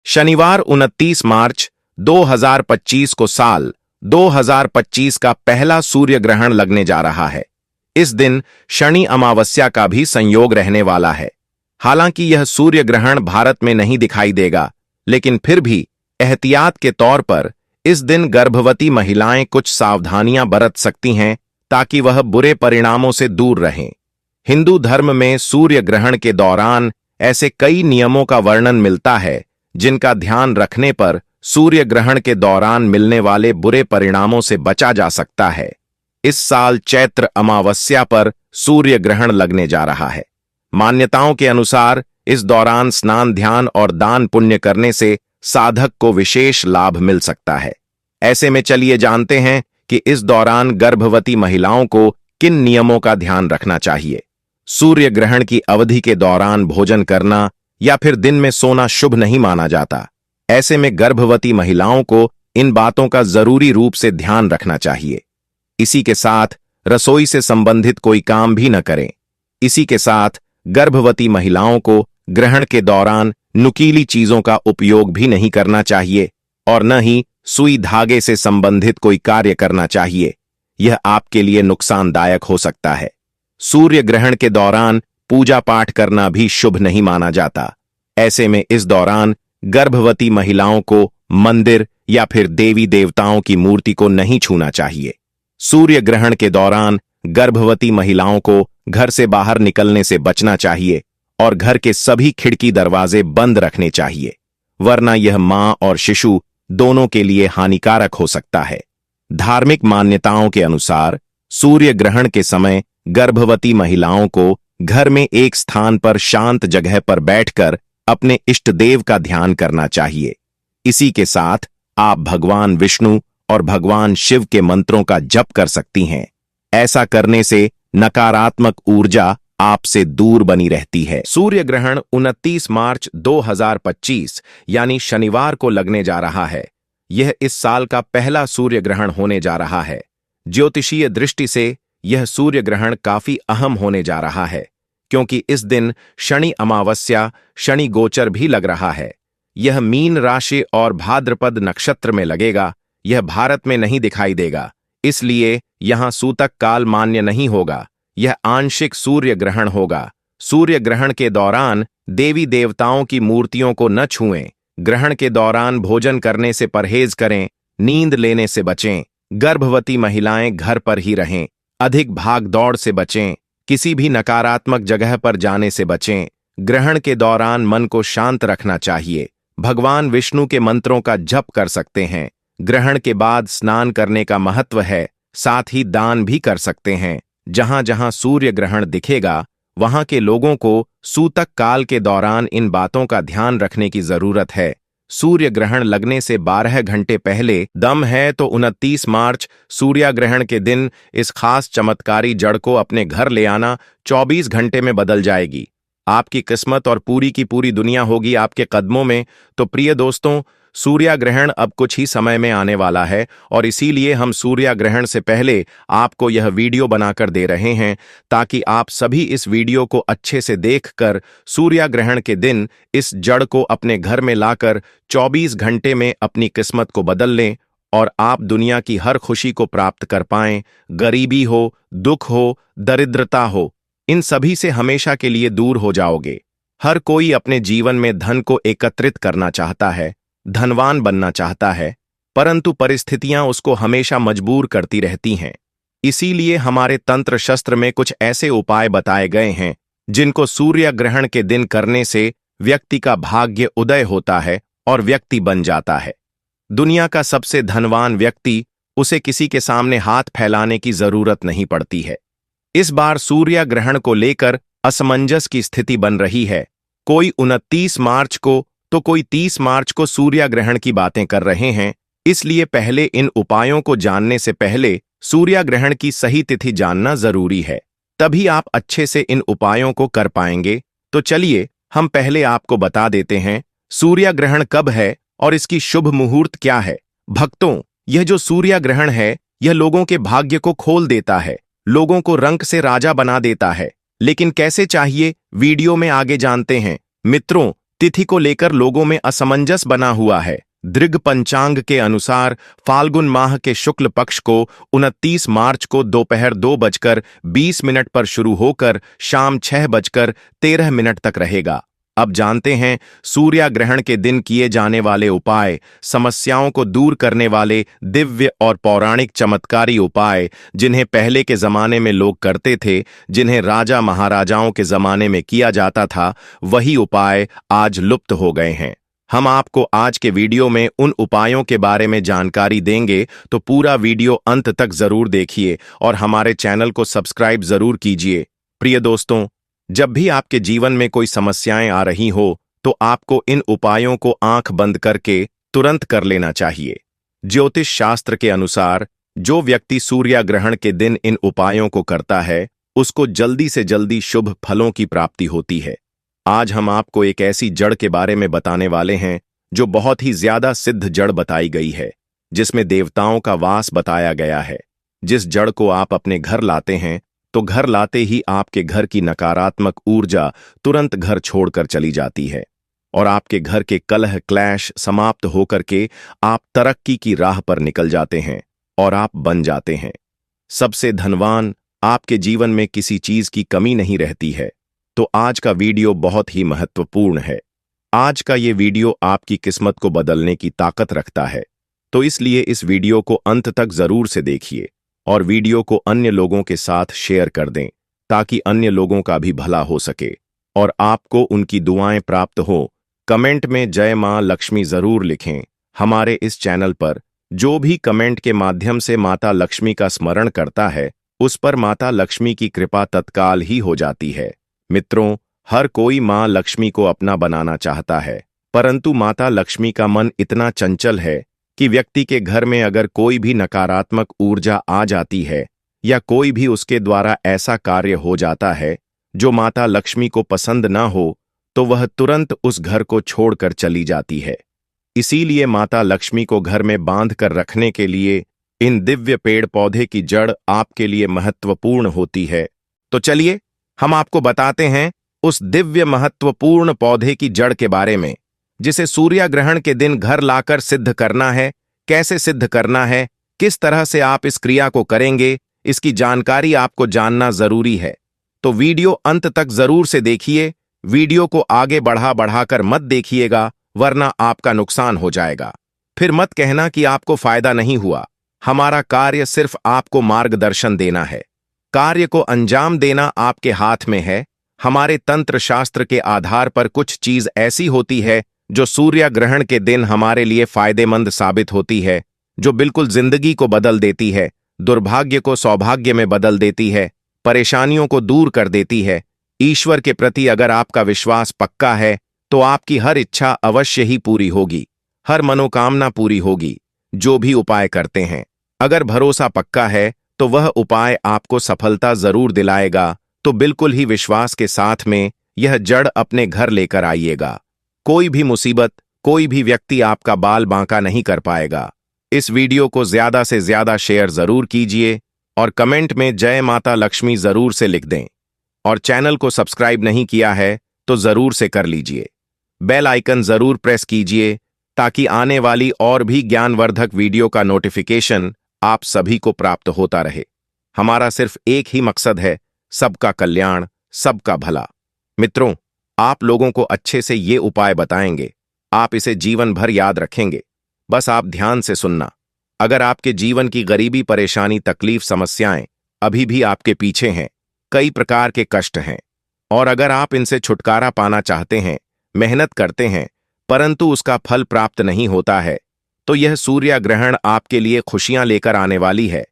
शनिवार 29 मार्च 2025 को साल 2025 का पहला सूर्य ग्रहण लगने जा रहा है। इस दिन शनि अमावस्या का भी संयोग रहने वाला है। हालांकि यह सूर्य ग्रहण भारत में नहीं दिखाई देगा, लेकिन फिर भी एहतियात के तौर पर इस दिन गर्भवती महिलाएं कुछ सावधानियां बरत सकती हैं ताकि वह बुरे परिणामों से दूर रहें। हिंदू धर्म में सूर्य ग्रहण के दौरान ऐसे कई नियमों का वर्णन मिलता है जिनका ध्यान रखने पर सूर्य ग्रहण के दौरान मिलने वाले बुरे परिणामों से बचा जा सकता है। इस साल चैत्र अमावस्या पर सूर्य ग्रहण लगने जा रहा है। मान्यताओं के अनुसार इस दौरान स्नान, ध्यान और दान पुण्य करने से साधक को विशेष लाभ मिल सकता है। ऐसे में चलिए जानते हैं कि इस दौरान गर्भवती महिलाओं को किन नियमों का ध्यान रखना चाहिए। सूर्य ग्रहण की अवधि के दौरान भोजन करना या फिर दिन में सोना शुभ नहीं माना जाता। ऐसे में गर्भवती महिलाओं को इन बातों का जरूरी रूप से ध्यान रखना चाहिए। इसी के साथ रसोई से संबंधित कोई काम भी न करें। इसी के साथ गर्भवती महिलाओं को ग्रहण के दौरान नुकीली चीजों का उपयोग भी नहीं करना चाहिए और न ही सुई धागे से संबंधित कोई कार्य करना चाहिए। यह आपके लिए नुकसानदायक हो सकता है। सूर्य ग्रहण के दौरान पूजा पाठ करना भी शुभ नहीं माना जाता। ऐसे में इस दौरान गर्भवती महिलाओं को मंदिर या फिर देवी देवताओं की मूर्ति को नहीं छूना चाहिए। सूर्य ग्रहण के दौरान गर्भवती महिलाओं को घर से बाहर निकलने से बचना चाहिए और घर के सभी खिड़की दरवाजे बंद रखने चाहिए, वरना यह मां और शिशु दोनों के लिए हानिकारक हो सकता है। धार्मिक मान्यताओं के अनुसार सूर्य ग्रहण के समय गर्भवती महिलाओं को घर में एक स्थान पर शांत जगह पर बैठकर अपने इष्ट देव का ध्यान करना चाहिए। इसी के साथ आप भगवान विष्णु और भगवान शिव के मंत्रों का जप कर सकती हैं। ऐसा करने से नकारात्मक ऊर्जा आपसे दूर बनी रहती है। सूर्य ग्रहण 29 मार्च 2025 यानी शनिवार को लगने जा रहा है। यह इस साल का पहला सूर्य ग्रहण होने जा रहा है। ज्योतिषीय दृष्टि से यह सूर्य ग्रहण काफी अहम होने जा रहा है, क्योंकि इस दिन शनि अमावस्या, शनि गोचर भी लग रहा है। यह मीन राशि और भाद्रपद नक्षत्र में लगेगा। यह भारत में नहीं दिखाई देगा, इसलिए यहां सूतक काल मान्य नहीं होगा। यह आंशिक सूर्य ग्रहण होगा। सूर्य ग्रहण के दौरान देवी देवताओं की मूर्तियों को न छुएं। ग्रहण के दौरान भोजन करने से परहेज करें। नींद लेने से बचें। गर्भवती महिलाएं घर पर ही रहें। अधिक भाग दौड़ से बचें। किसी भी नकारात्मक जगह पर जाने से बचें। ग्रहण के दौरान मन को शांत रखना चाहिए। भगवान विष्णु के मंत्रों का जप कर सकते हैं। ग्रहण के बाद स्नान करने का महत्व है। साथ ही दान भी कर सकते हैं। जहां जहां सूर्य ग्रहण दिखेगा वहां के लोगों को सूतक काल के दौरान इन बातों का ध्यान रखने की जरूरत है। सूर्य ग्रहण लगने से 12 घंटे पहले दम है तो 29 मार्च सूर्य ग्रहण के दिन इस खास चमत्कारी जड़ को अपने घर ले आना 24 घंटे में बदल जाएगी। आपकी किस्मत और पूरी की पूरी दुनिया होगी आपके कदमों में। तो प्रिय दोस्तों, सूर्य ग्रहण अब कुछ ही समय में आने वाला है और इसीलिए हम सूर्य ग्रहण से पहले आपको यह वीडियो बनाकर दे रहे हैं ताकि आप सभी इस वीडियो को अच्छे से देखकर सूर्य ग्रहण के दिन इस जड़ को अपने घर में लाकर 24 घंटे में अपनी किस्मत को बदल लें और आप दुनिया की हर खुशी को प्राप्त कर पाएं। गरीबी हो, दुख हो, दरिद्रता हो, इन सभी से हमेशा के लिए दूर हो जाओगे। हर कोई अपने जीवन में धन को एकत्रित करना चाहता है, धनवान बनना चाहता है, परंतु परिस्थितियां उसको हमेशा मजबूर करती रहती हैं। इसीलिए हमारे तंत्र शस्त्र में कुछ ऐसे उपाय बताए गए हैं जिनको सूर्य ग्रहण के दिन करने से व्यक्ति का भाग्य उदय होता है और व्यक्ति बन जाता है। दुनिया का सबसे धनवान व्यक्ति, उसे किसी के सामने हाथ फैलाने की जरूरत नहीं पड़ती है। इस बार सूर्य ग्रहण को लेकर असमंजस की स्थिति बन रही है। कोई 29 मार्च को तो कोई 30 मार्च को सूर्य ग्रहण की बातें कर रहे हैं। इसलिए पहले इन उपायों को जानने से पहले सूर्य ग्रहण की सही तिथि जानना जरूरी है, तभी आप अच्छे से इन उपायों को कर पाएंगे। तो चलिए हम पहले आपको बता देते हैं सूर्य ग्रहण कब है और इसकी शुभ मुहूर्त क्या है। भक्तों, यह जो सूर्य ग्रहण है यह लोगों के भाग्य को खोल देता है, लोगों को रंक से राजा बना देता है। लेकिन कैसे चाहिए, वीडियो में आगे जानते हैं। मित्रों, तिथि को लेकर लोगों में असमंजस बना हुआ है। दृग पंचांग के अनुसार फाल्गुन माह के शुक्ल पक्ष को 29 मार्च को दोपहर 2:20 पर शुरू होकर शाम 6:13 तक रहेगा। अब जानते हैं सूर्याग्रहण के दिन किए जाने वाले उपाय, समस्याओं को दूर करने वाले दिव्य और पौराणिक चमत्कारी उपाय, जिन्हें पहले के जमाने में लोग करते थे, जिन्हें राजा महाराजाओं के जमाने में किया जाता था, वही उपाय आज लुप्त हो गए हैं। हम आपको आज के वीडियो में उन उपायों के बारे में जानकारी देंगे, तो पूरा वीडियो अंत तक जरूर देखिए और हमारे चैनल को सब्सक्राइब जरूर कीजिए। प्रिय दोस्तों, जब भी आपके जीवन में कोई समस्याएं आ रही हो तो आपको इन उपायों को आंख बंद करके तुरंत कर लेना चाहिए। ज्योतिष शास्त्र के अनुसार जो व्यक्ति सूर्याग्रहण के दिन इन उपायों को करता है, उसको जल्दी से जल्दी शुभ फलों की प्राप्ति होती है। आज हम आपको एक ऐसी जड़ के बारे में बताने वाले हैं जो बहुत ही ज्यादा सिद्ध जड़ बताई गई है, जिसमें देवताओं का वास बताया गया है। जिस जड़ को आप अपने घर लाते हैं तो घर लाते ही आपके घर की नकारात्मक ऊर्जा तुरंत घर छोड़कर चली जाती है और आपके घर के कलह क्लैश समाप्त होकर के आप तरक्की की राह पर निकल जाते हैं और आप बन जाते हैं सबसे धनवान। आपके जीवन में किसी चीज की कमी नहीं रहती है। तो आज का वीडियो बहुत ही महत्वपूर्ण है। आज का ये वीडियो आपकी किस्मत को बदलने की ताकत रखता है, तो इसलिए इस वीडियो को अंत तक जरूर से देखिए और वीडियो को अन्य लोगों के साथ शेयर कर दें, ताकि अन्य लोगों का भी भला हो सके और आपको उनकी दुआएं प्राप्त हो। कमेंट में जय मां लक्ष्मी जरूर लिखें। हमारे इस चैनल पर जो भी कमेंट के माध्यम से माता लक्ष्मी का स्मरण करता है, उस पर माता लक्ष्मी की कृपा तत्काल ही हो जाती है। मित्रों, हर कोई मां लक्ष्मी को अपना बनाना चाहता है, परंतु माता लक्ष्मी का मन इतना चंचल है कि व्यक्ति के घर में अगर कोई भी नकारात्मक ऊर्जा आ जाती है या कोई भी उसके द्वारा ऐसा कार्य हो जाता है जो माता लक्ष्मी को पसंद ना हो, तो वह तुरंत उस घर को छोड़कर चली जाती है। इसीलिए माता लक्ष्मी को घर में बांध कर रखने के लिए इन दिव्य पेड़ पौधे की जड़ आपके लिए महत्वपूर्ण होती है। तो चलिए हम आपको बताते हैं उस दिव्य महत्वपूर्ण पौधे की जड़ के बारे में, जिसे सूर्याग्रहण के दिन घर लाकर सिद्ध करना है। कैसे सिद्ध करना है, किस तरह से आप इस क्रिया को करेंगे, इसकी जानकारी आपको जानना जरूरी है। तो वीडियो अंत तक जरूर से देखिए। वीडियो को आगे बढ़ाकर मत देखिएगा, वरना आपका नुकसान हो जाएगा। फिर मत कहना कि आपको फायदा नहीं हुआ। हमारा कार्य सिर्फ आपको मार्गदर्शन देना है। कार्य को अंजाम देना आपके हाथ में है। हमारे तंत्र शास्त्र के आधार पर कुछ चीज ऐसी होती है जो सूर्याग्रहण के दिन हमारे लिए फायदेमंद साबित होती है, जो बिल्कुल जिंदगी को बदल देती है, दुर्भाग्य को सौभाग्य में बदल देती है, परेशानियों को दूर कर देती है। ईश्वर के प्रति अगर आपका विश्वास पक्का है तो आपकी हर इच्छा अवश्य ही पूरी होगी, हर मनोकामना पूरी होगी। जो भी उपाय करते हैं, अगर भरोसा पक्का है तो वह उपाय आपको सफलता जरूर दिलाएगा। तो बिल्कुल ही विश्वास के साथ में यह जड़ अपने घर लेकर आइएगा। कोई भी मुसीबत, कोई भी व्यक्ति आपका बाल बांका नहीं कर पाएगा। इस वीडियो को ज्यादा से ज्यादा शेयर जरूर कीजिए और कमेंट में जय माता लक्ष्मी जरूर से लिख दें। और चैनल को सब्सक्राइब नहीं किया है तो जरूर से कर लीजिए। बेल आइकन जरूर प्रेस कीजिए ताकि आने वाली और भी ज्ञानवर्धक वीडियो का नोटिफिकेशन आप सभी को प्राप्त होता रहे। हमारा सिर्फ एक ही मकसद है, सबका कल्याण, सबका भला। मित्रों, आप लोगों को अच्छे से ये उपाय बताएंगे, आप इसे जीवन भर याद रखेंगे। बस आप ध्यान से सुनना। अगर आपके जीवन की गरीबी, परेशानी, तकलीफ, समस्याएं अभी भी आपके पीछे हैं, कई प्रकार के कष्ट हैं, और अगर आप इनसे छुटकारा पाना चाहते हैं, मेहनत करते हैं परंतु उसका फल प्राप्त नहीं होता है, तो यह सूर्याग्रहण आपके लिए खुशियां लेकर आने वाली है।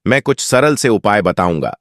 मैं कुछ सरल से उपाय बताऊंगा।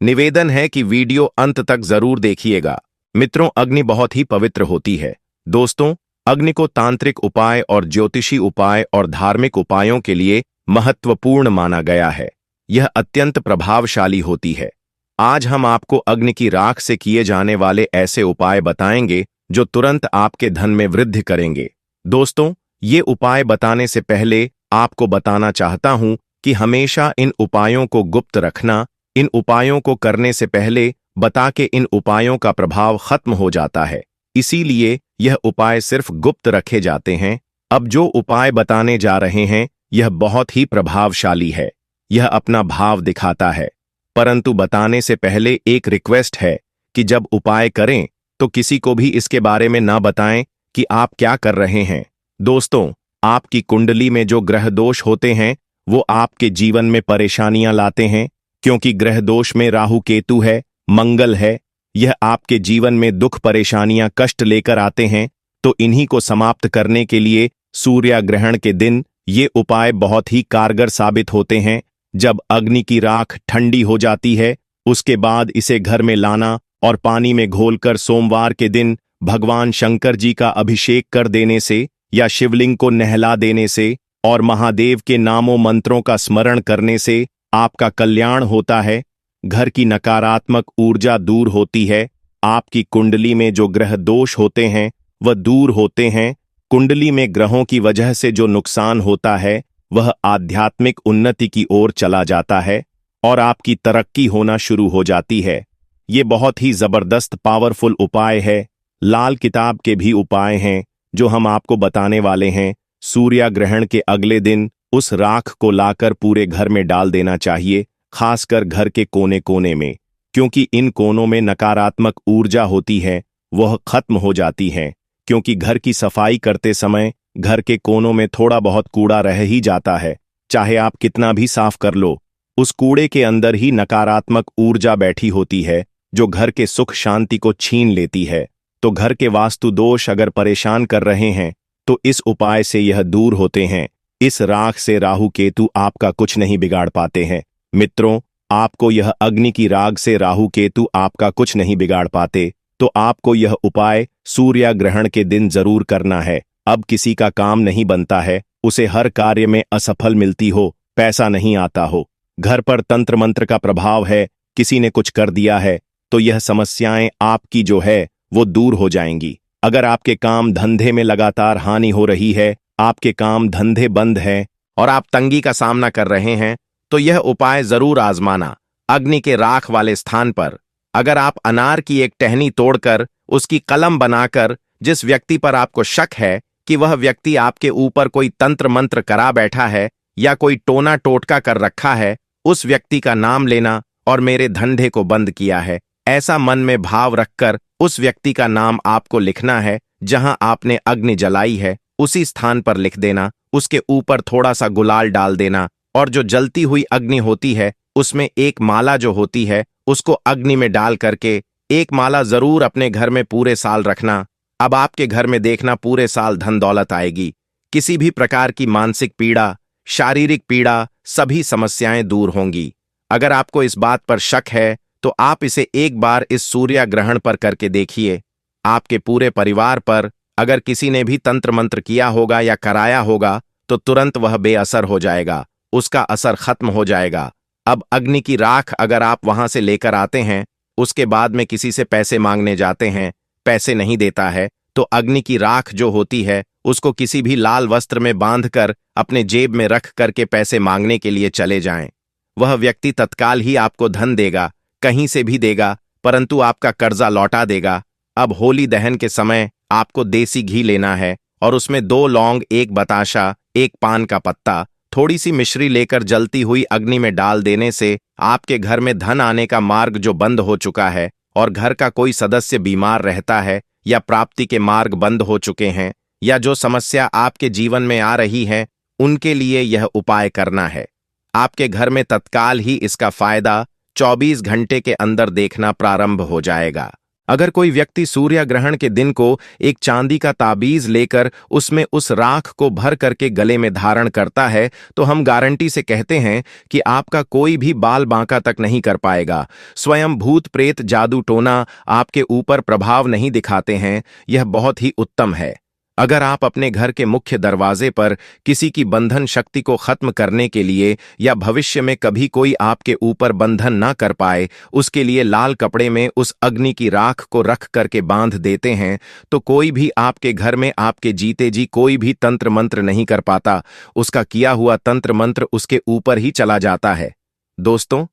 निवेदन है कि वीडियो अंत तक जरूर देखिएगा। मित्रों, अग्नि बहुत ही पवित्र होती है। दोस्तों, अग्नि को तांत्रिक उपाय और ज्योतिषी उपाय और धार्मिक उपायों के लिए महत्वपूर्ण माना गया है। यह अत्यंत प्रभावशाली होती है। आज हम आपको अग्नि की राख से किए जाने वाले ऐसे उपाय बताएंगे जो तुरंत आपके धन में वृद्धि करेंगे। दोस्तों, ये उपाय बताने से पहले आपको बताना चाहता हूं कि हमेशा इन उपायों को गुप्त रखना। इन उपायों को करने से पहले बता के इन उपायों का प्रभाव खत्म हो जाता है। इसीलिए यह उपाय सिर्फ गुप्त रखे जाते हैं। अब जो उपाय बताने जा रहे हैं यह बहुत ही प्रभावशाली है। यह अपना भाव दिखाता है। परंतु बताने से पहले एक रिक्वेस्ट है कि जब उपाय करें तो किसी को भी इसके बारे में ना बताएं कि आप क्या कर रहे हैं। दोस्तों, आपकी कुंडली में जो ग्रह दोष होते हैं वो आपके जीवन में परेशानियां लाते हैं, क्योंकि ग्रह दोष में राहु केतु है, मंगल है। यह आपके जीवन में दुख परेशानियां कष्ट लेकर आते हैं। तो इन्हीं को समाप्त करने के लिए सूर्य ग्रहण के दिन ये उपाय बहुत ही कारगर साबित होते हैं। जब अग्नि की राख ठंडी हो जाती है उसके बाद इसे घर में लाना और पानी में घोलकर सोमवार के दिन भगवान शंकर जी का अभिषेक कर देने से या शिवलिंग को नहला देने से और महादेव के नामों मंत्रों का स्मरण करने से आपका कल्याण होता है। घर की नकारात्मक ऊर्जा दूर होती है। आपकी कुंडली में जो ग्रह दोष होते हैं वह दूर होते हैं। कुंडली में ग्रहों की वजह से जो नुकसान होता है वह आध्यात्मिक उन्नति की ओर चला जाता है और आपकी तरक्की होना शुरू हो जाती है। ये बहुत ही जबरदस्त पावरफुल उपाय है। लाल किताब के भी उपाय हैं जो हम आपको बताने वाले हैं। सूर्य ग्रहण के अगले दिन उस राख को लाकर पूरे घर में डाल देना चाहिए, खासकर घर के कोने कोने में, क्योंकि इन कोनों में नकारात्मक ऊर्जा होती है, वह खत्म हो जाती है। क्योंकि घर की सफाई करते समय घर के कोनों में थोड़ा बहुत कूड़ा रह ही जाता है। चाहे आप कितना भी साफ कर लो, उस कूड़े के अंदर ही नकारात्मक ऊर्जा बैठी होती है जो घर के सुख शांति को छीन लेती है। तो घर के वास्तु दोष अगर परेशान कर रहे हैं तो इस उपाय से यह दूर होते हैं। इस राख से राहु केतु आपका कुछ नहीं बिगाड़ पाते हैं। मित्रों, आपको यह अग्नि की राग से राहु केतु आपका कुछ नहीं बिगाड़ पाते। तो आपको यह उपाय सूर्य ग्रहण के दिन जरूर करना है। अब किसी का काम नहीं बनता है, उसे हर कार्य में असफल मिलती हो, पैसा नहीं आता हो, घर पर तंत्र मंत्र का प्रभाव है, किसी ने कुछ कर दिया है, तो यह समस्याएं आपकी जो है वो दूर हो जाएंगी। अगर आपके काम धंधे में लगातार हानि हो रही है, आपके काम धंधे बंद हैं और आप तंगी का सामना कर रहे हैं, तो यह उपाय जरूर आजमाना। अग्नि के राख वाले स्थान पर अगर आप अनार की एक टहनी तोड़कर उसकी कलम बनाकर जिस व्यक्ति पर आपको शक है कि वह व्यक्ति आपके ऊपर कोई तंत्र मंत्र करा बैठा है या कोई टोना टोटका कर रखा है, उस व्यक्ति का नाम लेना और मेरे धंधे को बंद किया है, ऐसा मन में भाव रखकर उस व्यक्ति का नाम आपको लिखना है। जहां आपने अग्नि जलाई है उसी स्थान पर लिख देना, उसके ऊपर थोड़ा सा गुलाल डाल देना और जो जलती हुई अग्नि होती है उसमें एक माला जो होती है उसको अग्नि में डाल करके एक माला जरूर अपने घर में पूरे साल रखना। अब आपके घर में देखना पूरे साल धन दौलत आएगी। किसी भी प्रकार की मानसिक पीड़ा, शारीरिक पीड़ा, सभी समस्याएं दूर होंगी। अगर आपको इस बात पर शक है तो आप इसे एक बार इस सूर्य ग्रहण पर करके देखिए। आपके पूरे परिवार पर अगर किसी ने भी तंत्र मंत्र किया होगा या कराया होगा तो तुरंत वह बेअसर हो जाएगा, उसका असर खत्म हो जाएगा। अब अग्नि की राख अगर आप वहां से लेकर आते हैं, उसके बाद में किसी से पैसे मांगने जाते हैं, पैसे नहीं देता है, तो अग्नि की राख जो होती है उसको किसी भी लाल वस्त्र में बांधकर अपने जेब में रख करके पैसे मांगने के लिए चले जाएं। वह व्यक्ति तत्काल ही आपको धन देगा, कहीं से भी देगा, परंतु आपका कर्जा लौटा देगा। अब होली दहन के समय आपको देसी घी लेना है और उसमें 2 लौंग, 1 बताशा, 1 पान का पत्ता, थोड़ी सी मिश्री लेकर जलती हुई अग्नि में डाल देने से आपके घर में धन आने का मार्ग जो बंद हो चुका है और घर का कोई सदस्य बीमार रहता है या प्राप्ति के मार्ग बंद हो चुके हैं या जो समस्या आपके जीवन में आ रही है, उनके लिए यह उपाय करना है। आपके घर में तत्काल ही इसका फायदा 24 घंटे के अंदर देखना प्रारंभ हो जाएगा। अगर कोई व्यक्ति सूर्य ग्रहण के दिन को एक चांदी का ताबीज लेकर उसमें उस राख को भर करके गले में धारण करता है तो हम गारंटी से कहते हैं कि आपका कोई भी बाल बांका तक नहीं कर पाएगा। स्वयं भूत प्रेत जादू टोना आपके ऊपर प्रभाव नहीं दिखाते हैं। यह बहुत ही उत्तम है। अगर आप अपने घर के मुख्य दरवाजे पर किसी की बंधन शक्ति को खत्म करने के लिए या भविष्य में कभी कोई आपके ऊपर बंधन ना कर पाए, उसके लिए लाल कपड़े में उस अग्नि की राख को रख करके बांध देते हैं, तो कोई भी आपके घर में आपके जीते जी कोई भी तंत्र मंत्र नहीं कर पाता। उसका किया हुआ तंत्र मंत्र उसके ऊपर ही चला जाता है। दोस्तों,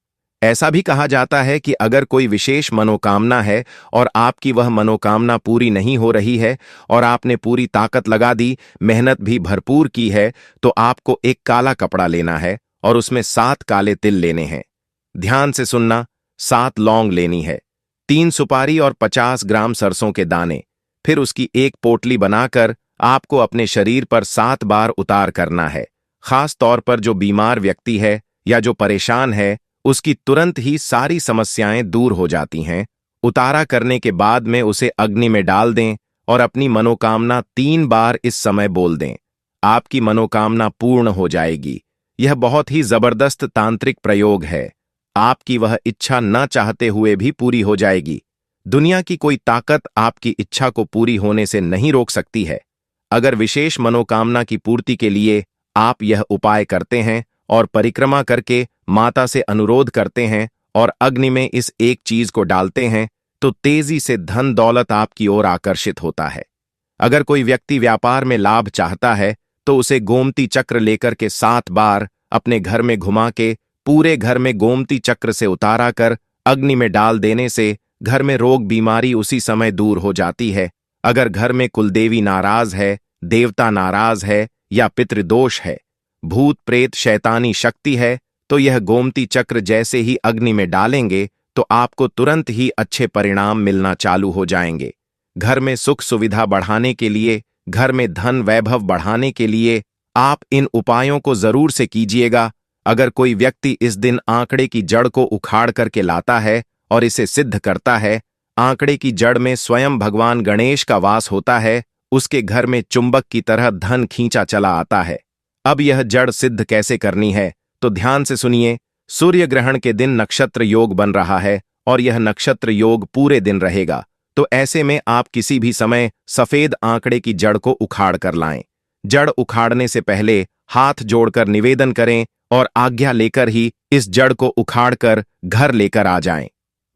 ऐसा भी कहा जाता है कि अगर कोई विशेष मनोकामना है और आपकी वह मनोकामना पूरी नहीं हो रही है और आपने पूरी ताकत लगा दी, मेहनत भी भरपूर की है, तो आपको एक काला कपड़ा लेना है और उसमें 7 काले तिल लेने हैं। ध्यान से सुनना, 7 लौंग लेनी है, 3 सुपारी और 50 ग्राम सरसों के दाने। फिर उसकी एक पोटली बनाकर आपको अपने शरीर पर 7 बार उतार करना है। खास तौर पर जो बीमार व्यक्ति है या जो परेशान है, उसकी तुरंत ही सारी समस्याएं दूर हो जाती हैं। उतारा करने के बाद में उसे अग्नि में डाल दें और अपनी मनोकामना 3 बार इस समय बोल दें। आपकी मनोकामना पूर्ण हो जाएगी। यह बहुत ही जबरदस्त तांत्रिक प्रयोग है। आपकी वह इच्छा न चाहते हुए भी पूरी हो जाएगी। दुनिया की कोई ताकत आपकी इच्छा को पूरी होने से नहीं रोक सकती है। अगर विशेष मनोकामना की पूर्ति के लिए आप यह उपाय करते हैं और परिक्रमा करके माता से अनुरोध करते हैं और अग्नि में इस एक चीज को डालते हैं, तो तेजी से धन दौलत आपकी ओर आकर्षित होता है। अगर कोई व्यक्ति व्यापार में लाभ चाहता है, तो उसे गोमती चक्र लेकर के 7 बार अपने घर में घुमा के पूरे घर में गोमती चक्र से उतारा कर अग्नि में डाल देने से घर में रोग बीमारी उसी समय दूर हो जाती है। अगर घर में कुलदेवी नाराज है, देवता नाराज है या पितृदोष है, भूत प्रेत शैतानी शक्ति है, तो यह गोमती चक्र जैसे ही अग्नि में डालेंगे तो आपको तुरंत ही अच्छे परिणाम मिलना चालू हो जाएंगे। घर में सुख सुविधा बढ़ाने के लिए, घर में धन वैभव बढ़ाने के लिए आप इन उपायों को जरूर से कीजिएगा। अगर कोई व्यक्ति इस दिन आंकड़े की जड़ को उखाड़ करके लाता है और इसे सिद्ध करता है, आंकड़े की जड़ में स्वयं भगवान गणेश का वास होता है, उसके घर में चुंबक की तरह धन खींचा चला आता है। अब यह जड़ सिद्ध कैसे करनी है, तो ध्यान से सुनिए। सूर्य ग्रहण के दिन नक्षत्र योग बन रहा है और यह नक्षत्र योग पूरे दिन रहेगा, तो ऐसे में आप किसी भी समय सफेद आंकड़े की जड़ को उखाड़ कर लाएं। जड़ उखाड़ने से पहले हाथ जोड़कर निवेदन करें और आज्ञा लेकर ही इस जड़ को उखाड़कर घर लेकर आ जाएं।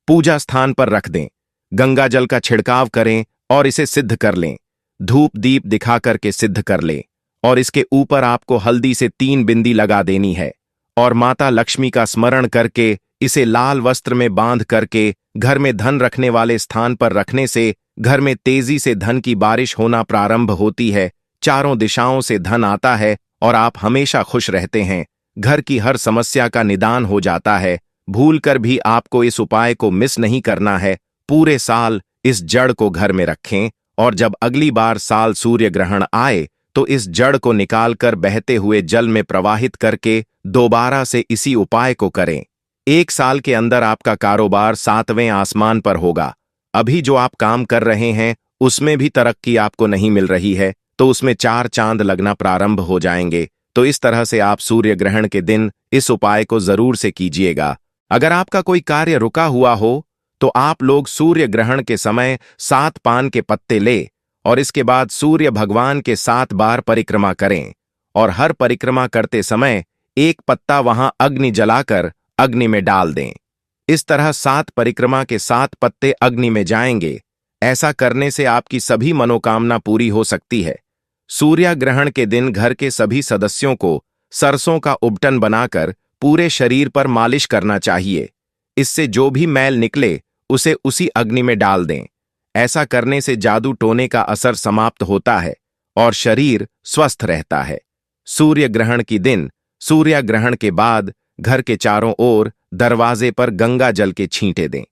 पूजा स्थान पर रख दें, गंगा जल का छिड़काव करें और इसे सिद्ध कर लें। धूप दीप दिखा करके सिद्ध कर लें और इसके ऊपर आपको हल्दी से 3 बिंदी लगा देनी है और माता लक्ष्मी का स्मरण करके इसे लाल वस्त्र में बांध करके घर में धन रखने वाले स्थान पर रखने से घर में तेजी से धन की बारिश होना प्रारंभ होती है। चारों दिशाओं से धन आता है और आप हमेशा खुश रहते हैं। घर की हर समस्या का निदान हो जाता है। भूलकर भी आपको इस उपाय को मिस नहीं करना है। पूरे साल इस जड़ को घर में रखें और जब अगली बार साल सूर्य ग्रहण आए तो इस जड़ को निकालकर बहते हुए जल में प्रवाहित करके दोबारा से इसी उपाय को करें। 1 साल के अंदर आपका कारोबार 7वें आसमान पर होगा। अभी जो आप काम कर रहे हैं उसमें भी तरक्की आपको नहीं मिल रही है, तो उसमें 4 चांद लगना प्रारंभ हो जाएंगे। तो इस तरह से आप सूर्य ग्रहण के दिन इस उपाय को जरूर से कीजिएगा। अगर आपका कोई कार्य रुका हुआ हो तो आप लोग सूर्य ग्रहण के समय 7 पान के पत्ते ले और इसके बाद सूर्य भगवान के 7 बार परिक्रमा करें और हर परिक्रमा करते समय एक पत्ता वहां अग्नि जलाकर अग्नि में डाल दें। इस तरह 7 परिक्रमा के 7 पत्ते अग्नि में जाएंगे। ऐसा करने से आपकी सभी मनोकामना पूरी हो सकती है। सूर्य ग्रहण के दिन घर के सभी सदस्यों को सरसों का उबटन बनाकर पूरे शरीर पर मालिश करना चाहिए। इससे जो भी मैल निकले उसे उसी अग्नि में डाल दें। ऐसा करने से जादू टोने का असर समाप्त होता है और शरीर स्वस्थ रहता है। सूर्य ग्रहण के दिन, सूर्य ग्रहण के बाद घर के चारों ओर दरवाजे पर गंगा जल के छींटे दें।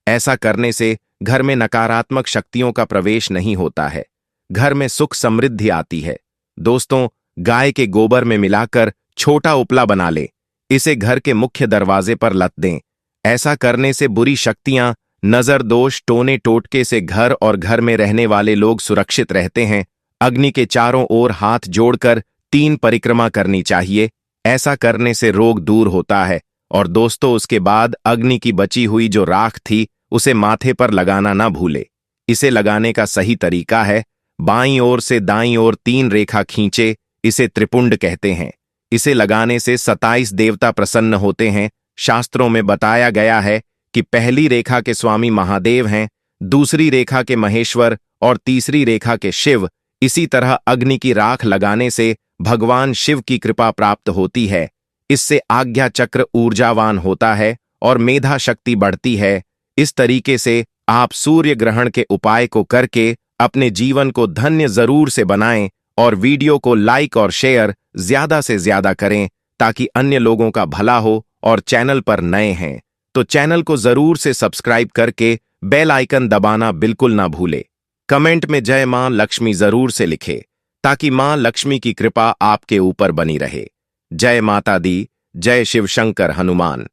ऐसा करने से घर में नकारात्मक शक्तियों का प्रवेश नहीं होता है। घर में सुख समृद्धि आती है। दोस्तों, गाय के गोबर में मिलाकर छोटा उपला बना ले, इसे घर के मुख्य दरवाजे पर लत दें। ऐसा करने से बुरी शक्तियां, नजर दोष, टोने टोटके से घर और घर में रहने वाले लोग सुरक्षित रहते हैं। अग्नि के चारों ओर हाथ जोड़कर 3 परिक्रमा करनी चाहिए। ऐसा करने से रोग दूर होता है। और दोस्तों, उसके बाद अग्नि की बची हुई जो राख थी उसे माथे पर लगाना ना भूले। इसे लगाने का सही तरीका है, बाईं ओर से दाईं ओर 3 रेखा खींचे, इसे त्रिपुंड कहते हैं। इसे लगाने से 27 देवता प्रसन्न होते हैं। शास्त्रों में बताया गया है कि पहली रेखा के स्वामी महादेव हैं, दूसरी रेखा के महेश्वर और तीसरी रेखा के शिव। इसी तरह अग्नि की राख लगाने से भगवान शिव की कृपा प्राप्त होती है। इससे आज्ञा चक्र ऊर्जावान होता है और मेधा शक्ति बढ़ती है। इस तरीके से आप सूर्य ग्रहण के उपाय को करके अपने जीवन को धन्य जरूर से बनाएं और वीडियो को लाइक और शेयर ज्यादा से ज्यादा करें ताकि अन्य लोगों का भला हो। और चैनल पर नए हैं तो चैनल को जरूर से सब्सक्राइब करके बेल आइकन दबाना बिल्कुल ना भूले। कमेंट में जय मां लक्ष्मी जरूर से लिखे ताकि मां लक्ष्मी की कृपा आपके ऊपर बनी रहे। जय माता दी, जय शिव शंकर हनुमान।